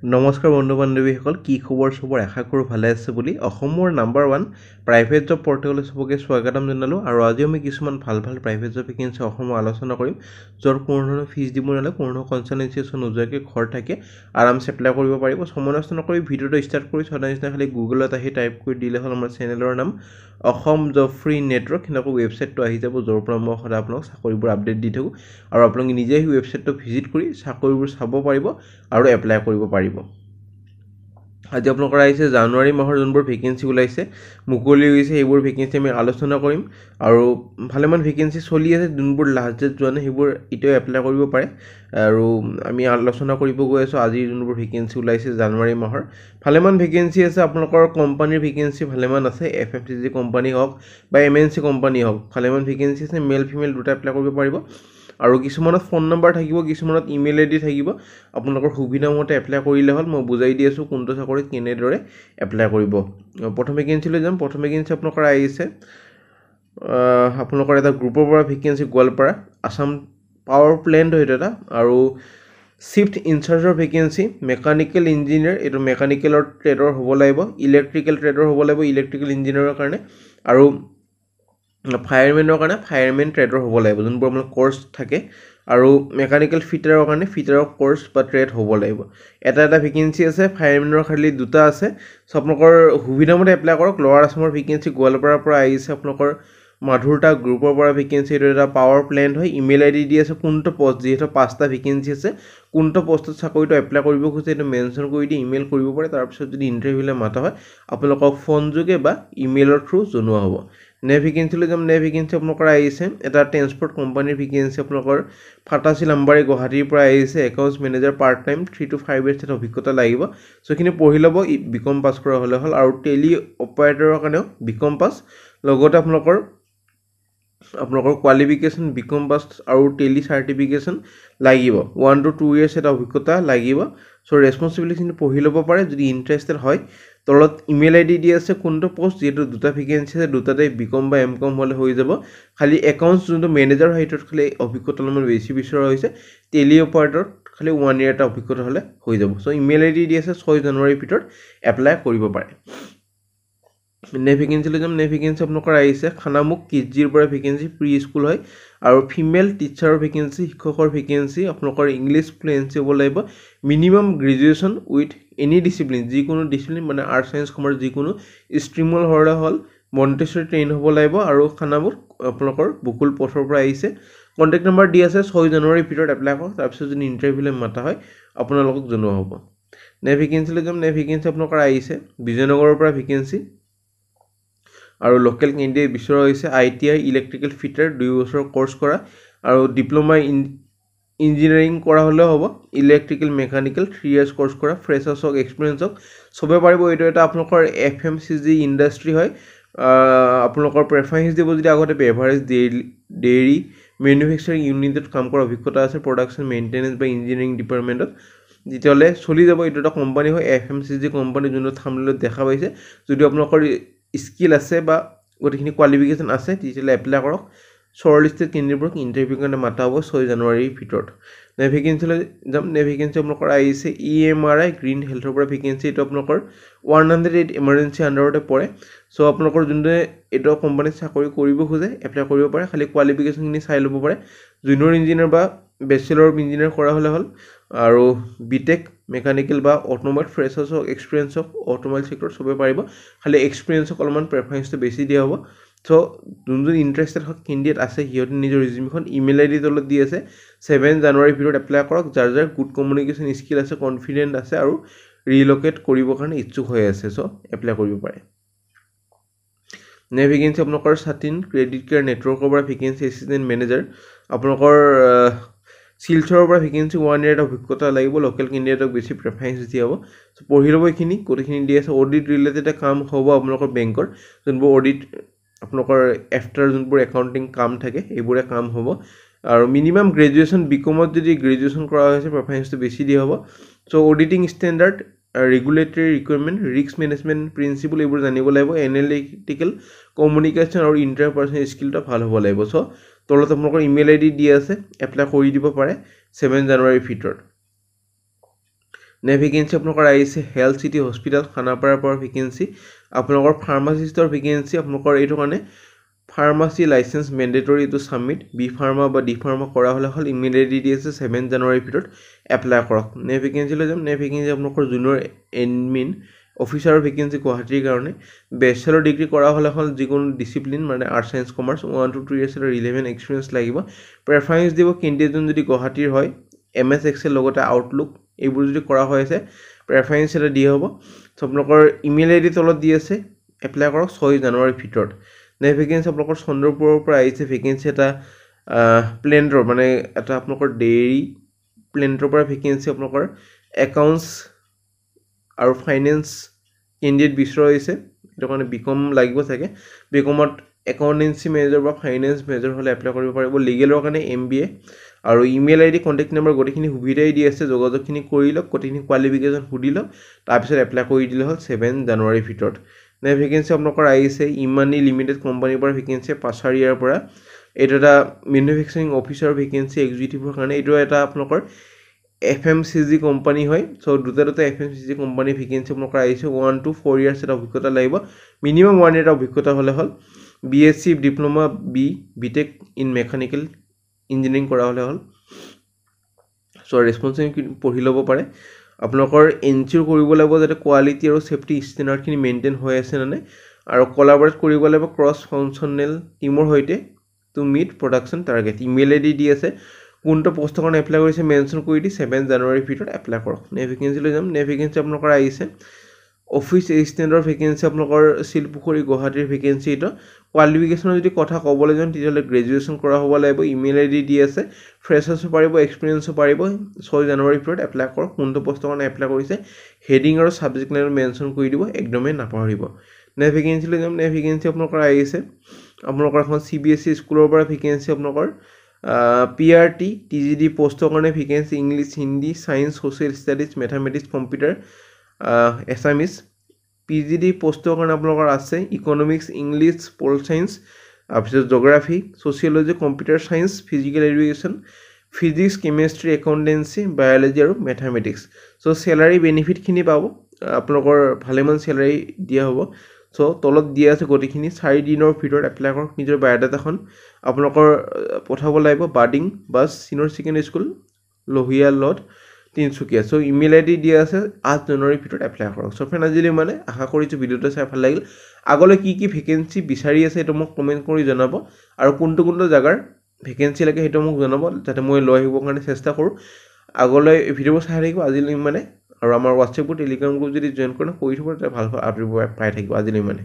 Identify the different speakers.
Speaker 1: নমস্কাৰ বন্ধু বান্ধৱীসকল, কি খবৰ চবৰ? আশা কৰোঁ ভালে আছে বুলি। অসমৰ নাম্বাৰ 1 প্ৰাইভেট জব পৰ্টেললৈ চবকে স্বাগতম জনালোঁ। আৰু আজি আমি কিছুমান ভাল প্ৰাইভেট জব ভেকেঞ্চি অসমৰ আলোচনা কৰিম, য'ত কোনো ধৰণৰ ফিজ দিব নালাগে, কোনো ধৰণৰ কনচালটেঞ্চি নোযোৱাকৈ ঘৰ থাকে আৰামছে এপ্লাই কৰিব পাৰিব। সময় নষ্ট নকৰি ভিডিঅ'টো ষ্টাৰ্ট কৰি সদায় নিচিনা খালি গুগলত আহি টাইপ কৰি দিলে হ'ল আমাৰ চেনেলৰ নাম অসম জব ফ্ৰী নেটৱৰ্ক। সেনেকৈ ৱেবছাইটটো আহি যাব, য'ৰ পৰা মই সদায় আপোনালোক চাকৰিবোৰ আপডেট দি থাকোঁ। আৰু আপোনালোকে নিজে সেই ৱেবছাইটটো ভিজিট কৰি চাকৰিবোৰ চাব পাৰিব আৰু এপ্লাই কৰিব পাৰিব। আজি আপোনালোকৰ আহিছে জানুৱাৰী মাহৰ যোনবোৰ ভেকেঞ্চি ওলাইছে, মুকলি হৈছে, সেইবোৰ ভেকেঞ্চি আমি আলোচনা কৰিম। আৰু ভালেমান ভেকেঞ্চি চলি আছে, যোনবোৰ লাষ্ট ডেট যোৱা নাই সেইবোৰ এতিয়াও এপ্লাই কৰিব পাৰে। আৰু আমি আলোচনা কৰিব গৈ আছোঁ আজিৰ যোনবোৰ ভেকেঞ্চি ওলাইছে জানুৱাৰী মাহৰ। ভালেমান ভেকেঞ্চি আছে, আপোনালোকৰ কোম্পানীৰ ভেকেঞ্চি ভালেমান আছে, FMCG কোম্পানী হওক বা MNC কোম্পানী হওক, ভালেমান ভেকেঞ্চি আছে। মেল ফিমেল দুটা এপ্লাই কৰিব পাৰিব। আৰু কিছুমানত ফোন নম্বৰ থাকিব, কিছুমানত ইমেইল ID থাকিব। আপোনালোকৰ সুবিধা মতে এপ্লাই কৰিলে হ'ল। মই বুজাই দি আছোঁ কোনটো চাকৰিত কেনেদৰে এপ্লাই কৰিব। প্ৰথম ভেকেঞ্চিলৈ যাম। প্ৰথম ভেকেঞ্চি আপোনালোকৰ আহিছে আপোনালোকৰ এটা গ্ৰুপৰ পৰা vacancy Goalpara, Assam power plant হয় এইটো এটা। আৰু শ্বিফ্ট ইনচাৰ্জৰ ভেকেঞ্চি, মেকানিকেল ইঞ্জিনিয়াৰ, এইটো মেকানিকেলৰ ট্ৰেডৰ হ'ব লাগিব, ইলেক্ট্ৰিকেল ট্ৰেডৰ হ'ব লাগিব ইলেক্ট্ৰিকেল ইঞ্জিনিয়াৰৰ কাৰণে। আৰু ফায়াৰমেনৰ কাৰণে ফায়াৰমেন ট্ৰেডৰ হ'ব লাগিব, যোনবোৰ আপোনাৰ কৰ্চ থাকে। আৰু মেকানিকেল ফিটাৰৰ কাৰণে ফিটাৰৰ কৰ্চ বা ট্ৰেড হ'ব লাগিব। এটা ভেকেঞ্চি আছে, ফায়াৰমেনৰ খালি দুটা আছে। চ' আপোনালোকৰ সুবিধামতে এপ্লাই কৰক। লৱাৰ আছামৰ ভেকেঞ্চি গোৱালপাৰাৰ পৰা আহিছে আপোনালোকৰ মাধুৰতা গ্ৰুপৰ পৰা ভেকেঞ্চি, এইটো এটা পাৱাৰ প্লেণ্ট হয়। ইমেইল ID দি আছে কোনটো পষ্ট, যিহেতু 5টা ভেকেঞ্চি আছে, কোনটো পষ্টত চাকৰিটো এপ্লাই কৰিব খোজে এইটো মেনশ্যন কৰি দি ইমেইল কৰিব পাৰে। তাৰপিছত যদি ইণ্টাৰভিউলৈ মাতা হয় আপোনালোকক ফোনযোগে বা ইমেইলৰ থ্ৰু জনোৱা হ'ব। নেক্সট ভেকেঞ্চিলৈ যাম। নেক্সট ভেকেঞ্চি আপোনালোকৰ আহিছে এটা ট্ৰেন্সপৰ্ট কোম্পানীৰ ভেকেঞ্চি, আপোনালোকৰ ফাটাচিল আম্বাৰী গুৱাহাটীৰ পৰা আহিছে। Accounts manager part time, 3 to 5 years অভিজ্ঞতা লাগিব। চ' এইখিনি পঢ়ি ল'ব, BCom পাছ কৰা হ'লে হ'ল। আৰু টেলি অপাৰেটৰৰ কাৰণেও BCom পাছ, লগতে আপোনালোকৰ কোৱালিফিকেশ্যন BCom পাছ আৰু টেলি চাৰ্টিফিকেশ্যন লাগিব। 1 to 2 years এটা অভিজ্ঞতা লাগিব। চ' ৰেছপনচিবিলিটিখিনি পঢ়ি ল'ব পাৰে যদি ইণ্টাৰেষ্টেড হয়। তলত ইমেইল ID দি আছে কোনটো পষ্ট, যিহেতু দুটা ভেকেঞ্চি আছে, দুটাতে BCom বা MCom হ'লে হৈ যাব। খালি একাউণ্টছ যোনটো মেনেজাৰ হয় সেইটোত খালি অভিজ্ঞতা অলপমান বেছি বিচৰা হৈছে। টেলি অপাৰেটৰত খালি 1 year এটা অভিজ্ঞতা হ'লে হৈ যাব। চ' ইমেইল ID দি আছে, 6 জানুৱাৰীৰ ভিতৰত এপ্লাই কৰিব পাৰে। নেক্সট ভেকেঞ্চিলৈ যাম। নেক্সট ভেকেঞ্চি আপোনালোকৰ আহিছে খানামুখ KG পৰা ভেকেঞ্চি, প্ৰি স্কুল হয়। আৰু ফিমেল টিচাৰৰ ভেকেঞ্চি, শিক্ষকৰ ভেকেঞ্চি, আপোনালোকৰ ইংলিছ ফ্লুৱেঞ্চি হ'ব লাগিব। Minimum graduation with any discipline, যিকোনো ডিচিপ্লিন মানে আৰ্টছ চায়েন্স কমাৰ্চ যিকোনো ষ্ট্ৰীমৰ হ'লে হ'ল। মণ্টেছৰী ট্ৰেইন হ'ব লাগিব। আৰু খানামুখ আপোনালোকৰ বকুল পথৰ পৰা আহিছে। কণ্টেক্ট নম্বৰ দি আছে, 6 জানুৱাৰীৰ ভিতৰত এপ্লাই কৰক। তাৰপিছত যদি ইণ্টাৰভিউলৈ মাতা হয় আপোনালোকক জনোৱা হ'ব। নেক্সট ভেকেঞ্চিলৈ যাম। নেক্সট ভেকেঞ্চি আপোনালোকৰ আহিছে বিজয়নগৰৰ পৰা ভেকেঞ্চি। আৰু লোকেল কেণ্ডিডেট বিচৰা হৈছে ITI ইলেক্ট্ৰিকেল ফিটাৰ, 2 বছৰৰ কৰ্চ কৰা। আৰু ডিপ্ল'মা ইঞ্জিনিয়াৰিং কৰা হ'লেও হ'ব। ইলেক্ট্ৰিকেল মেকানিকেল 3 years কৰ্চ কৰা, ফ্ৰেছাৰ্ছ হওক এক্সপিৰিয়েঞ্চ হওক চবেই পাৰিব। এইটো এটা আপোনালোকৰ FMCG ইণ্ডাষ্ট্ৰী হয়। আপোনালোকৰ প্ৰেফাৰেঞ্চ দিব যদি আগতে বেভাৰেজ ডেইৰী মেনুফেকচাৰিং ইউনিটত কাম কৰা অভিজ্ঞতা আছে, প্ৰডাকশ্যন মেইনটেনেঞ্চ বা ইঞ্জিনিয়াৰিং ডিপাৰ্টমেণ্টত, তেতিয়াহ'লে চলি যাব। এইটো এটা কোম্পানী হয়, FMCG কোম্পানী, যোনটো থাম্বনেইলত দেখা পাইছে। যদি আপোনালোকৰ স্কিল আছে বা গোটেইখিনি কোৱালিফিকেশ্যন আছে তেতিয়াহ'লে এপ্লাই কৰক। শ্বৰ্টলিষ্টেড কেণ্ডিডেটবোৰক ইণ্টাৰভিউৰ কাৰণে মাতা হ'ব 6 জানুৱাৰীৰ ভিতৰত। নেক্সট ভেকেঞ্চিলৈ যাম। নেক্সট ভেকেঞ্চি আপোনালোকৰ আহিছে EMRI গ্ৰীণ হেল্থৰ পৰা ভেকেঞ্চি, এইটো আপোনালোকৰ 108 ইমাৰ্জেঞ্চি আণ্ডাৰতে পৰে। চ' আপোনালোকৰ যোনটোৱে এইটো কোম্পানীত চাকৰি কৰিব খোজে এপ্লাই কৰিব পাৰে। খালি কোৱালিফিকেশ্যনখিনি চাই ল'ব পাৰে। জুনিয়ৰ ইঞ্জিনিয়াৰ বা বেচেলৰ অফ ইঞ্জিনিয়াৰ কৰা হ'লে হ'ল। আৰু BTech মেকানিকেল বা অট'মোবাইল, ফ্ৰেছাৰ্ছ হওক এক্সপিৰিয়েঞ্চ হওক, অট'মোবাইল চেক্টৰত চবেই পাৰিব। খালি এক্সপিৰিয়েঞ্চক অলপমান প্ৰেফাৰেঞ্চটো বেছি দিয়া হ'ব। চ' যোনজন ইণ্টাৰেষ্টেড হওক কেণ্ডিডেট আছে সিহঁতে নিজৰ ৰিজিউমিখন ইমেইল ID তলত দি আছে, 7 জানুৱাৰীৰ ভিতৰত এপ্লাই কৰক। যাৰ গুড কমিউনিকেশ্যন স্কিল আছে, কনফিডেণ্ট আছে আৰু ৰিল'কেট কৰিবৰ কাৰণে ইচ্ছুক হৈ আছে, চ' এপ্লাই কৰিব পাৰে। নেক্সট ভেকেঞ্চি আপোনালোকৰ ছাতিন ক্ৰেডিট কেয়াৰ নেটৱৰ্কৰ পৰা ভেকেঞ্চি, এছিষ্টেণ্ট মেনেজাৰ। আপোনালোকৰ শিলচৰৰ পৰা ভেকেঞ্চি, 1 year এটা অভিজ্ঞতা লাগিব। লোকেল কেণ্ডিডেটক বেছি প্ৰেফাৰেঞ্চ দিয়া হ'ব। চ' পঢ়ি ল'ব এইখিনি, গোটেইখিনি দি আছে। অডিট ৰিলেটেড কাম হ'ব আপোনালোকৰ বেংকৰ, যোনবোৰ অডিট আপোনালোকৰ এফটাৰ যোনবোৰ একাউণ্টিং কাম থাকে এইবোৰে কাম হ'ব। আৰু মিনিমাম গ্ৰেজুৱেশ্যন BComত যদি গ্ৰেজুৱেশ্যন কৰা হৈছে প্ৰেফাৰেঞ্চটো বেছি দিয়া হ'ব। চ' auditing standard, regulatory requirement, risk management principle এইবোৰ জানিব লাগিব। এনালিটিকেল কমিউনিকেশ্যন আৰু ইণ্টাৰপাৰ্চনেল স্কিলটো ভাল হ'ব লাগিব। চ' তলত আপোনালোকৰ ইমেইল ID দি আছে, এপ্লাই কৰি দিব পাৰে 7 জানুৱাৰীৰ ভিতৰত। নে ভেকেঞ্চি আপোনালোকৰ আহিছে হেল্থ চিটি হস্পিটেল খানাপাৰাৰ পৰা ভেকেঞ্চি আপোনালোকৰ ফাৰ্মাচিষ্টৰ ভেকেঞ্চি আপোনালোকৰ এইটো কাৰণে ফাৰ্মাচী লাইচেঞ্চ মেণ্ডেটৰী এইটো ছাবমিট বি ফাৰ্মা বা ডি ফাৰ্মা কৰা হ'লে হ'ল ইমেইল আই ডি দি আছে 7 জানুৱাৰীৰ ভিতৰত এপ্লাই কৰক নে ভেকেঞ্চি লৈ যাম নে ভেকেঞ্চি আপোনালোকৰ জুনিয়ৰ এডমিন অফিচাৰৰ ভেকেঞ্চি গুৱাহাটীৰ কাৰণে বেচেলৰ ডিগ্ৰী কৰা হ'লে হ'ল যিকোনো ডিচিপ্লিন মানে arts science commerce 1 to 2 years relevant experience লাগিব প্ৰেফাৰেঞ্চ দিব কেণ্ডিডেটজন যদি গুৱাহাটীৰ হয় MS Excel লগতে আউটলুক এইবোৰ যদি কৰা হৈ আছে প্ৰেফাৰেঞ্চ এটা দিয়া হ'ব চ' আপোনালোকৰ ইমেইল আই ডি তলত দি আছে এপ্লাই কৰক 6 জানুৱাৰীৰ ভিতৰত নে ভেকেঞ্চি আপোনালোকৰ চন্দ্ৰপুৰৰ পৰা আহিছে ভেকেঞ্চি এটা প্লেণ্টৰ মানে এটা আপোনালোকৰ ডেইৰী প্লেণ্টৰ পৰা ভেকেঞ্চি আপোনালোকৰ একাউণ্টছ আৰু ফাইনেন্স কেণ্ডিডেট বিচৰা হৈছে এইটো কাৰণে বিকম লাগিব চাগে বিকমত একাউণ্টেঞ্চি মেজৰ বা ফাইনেন্স মেজৰ হ'লে এপ্লাই কৰিব পাৰিব লিগেলৰ কাৰণে MBA আৰু email I D contact number গোটেইখিনি সুবিধাই দি আছে যোগাযোগখিনি কৰি লওক গোটেইখিনি কোৱালিফিকেশ্যন সুধি লওক তাৰপিছত এপ্লাই কৰি দিলে হ'ল 7 জানুৱাৰীৰ ভিতৰত নে ভেকেঞ্চি আপোনালোকৰ আহিছে ইমানি লিমিটেড কোম্পানীৰ পৰা ভেকেঞ্চি পাছাৰিয়াৰ পৰা এইটো এটা মেনুফেকচাৰিং অফিচাৰ ভেকেঞ্চি এক্সিকিউটিভৰ কাৰণে এইটো এটা আপোনালোকৰ FMCG কোম্পানী হয় চ' দুটা FMCG কোম্পানী ভেকেঞ্চি আপোনালোকৰ আহিছে 1 to 4 ইয়াৰ্ছ এটা অভিজ্ঞতা লাগিব মিনিমাম 1 ইয়াৰ অভিজ্ঞতা হ'লে হ'ল BSc diploma BTech in mechanical engineering কৰা হ'লে হ'ল চ' ৰেছপন্সিবিলিটি পঢ়ি ল'ব পাৰে আপোনালোকৰ এনচিঅ'ৰ কৰিব লাগিব যাতে কোৱালিটি আৰু ছেফটি ষ্টেণ্ডাৰ্ডখিনি মেইনটেইন হৈ আছে নে আৰু কলাবৰেট কৰিব লাগিব ক্ৰছ ফাংচনেল টিমৰ সৈতে to meet production target email I D দি আছে কোনটো পোষ্টৰ কাৰণে এপ্লাই কৰিছে মেনশ্যন কৰি দি 7 জানুৱাৰীৰ ভিতৰত এপ্লাই কৰক নে ভেকেঞ্চি লৈ যাম নে ভেকেঞ্চি আপোনালোকৰ আহিছে অফিচ এছিষ্টেণ্টৰ ভেকেঞ্চি আপোনালোকৰ শিলপুখুৰী গুৱাহাটীৰ ভেকেঞ্চি এইটো কোৱালিফিকেশ্যনৰ যদি কথা ক'বলৈ যাওঁ তেতিয়াহ'লে গ্ৰেজুৱেশ্যন কৰা হ'ব লাগিব ইমেইল আই ডি দি আছে ফ্ৰেছাৰ্ছো পাৰিব এক্সপিৰিয়েঞ্চো পাৰিব 6 জানুৱাৰীৰ ভিতৰত এপ্লাই কৰক কোনটো পোষ্টৰ কাৰণে এপ্লাই কৰিছে হেডিং আৰু ছাবজেক্ট লাইন মেনশ্যন কৰি দিব একদমেই নাপাহৰিব নে ভেকেঞ্চি লৈ যাম নে ভেকেঞ্চি আপোনালোকৰ আহিছে আপোনালোকৰ এখন CBSE স্কুলৰ পৰা ভেকেঞ্চি আপোনালোকৰ PRT TGD পোষ্টৰ কাৰণে vacancy English Hindi science social studies mathematics computer Assamese PGD পোষ্টৰ কাৰণে আপোনালোকৰ আছে ইকনমিক্স ইংলিছ পল ছায়েন্স তাৰপিছত geography sociology computer science physical education physics chemistry accountancy biology আৰু মেথামেটিক্স চ' চেলাৰী বেনিফিটখিনি পাব আপোনালোকৰ ভালেমান চেলাৰী দিয়া হ'ব চ' তলত দিয়া আছে গোটেইখিনি 4 দিনৰ ভিতৰত এপ্লাই কৰক নিজৰ বায়'ডাটাখন আপোনালোকৰ পঠাব লাগিব বাৰ্ডিং বাছ চিনিয়ৰ ছেকেণ্ডেৰী স্কুল লোহিয়া লড Tinsukia so' email I D দিয়া আছে 8 জানুৱাৰীৰ ভিতৰত এপ্লাই কৰক চ' ফ্ৰেণ্ড আজিলৈ মানে আশা কৰিছোঁ ভিডিঅ'টো চাই ভাল লাগিল আগলৈ কি ভেকেঞ্চি বিচাৰি আছে সেইটো মোক কমেণ্ট কৰি জনাব আৰু কোনটো জেগাৰ ভেকেঞ্চি লাগে সেইটো মোক জনাব যাতে মই লৈ আহিবৰ কাৰণে চেষ্টা কৰোঁ আগলৈ ভিডিঅ'বোৰ চাই থাকিব আজিলৈ মানে আৰু আমাৰ হোৱাটছএপ গ্ৰুপ টেলিগ্ৰাম গ্ৰুপ যদি জইন কৰি থ'ব তেতিয়া ভাল আপডেটবোৰ পাই থাকিব আজিলৈ মানে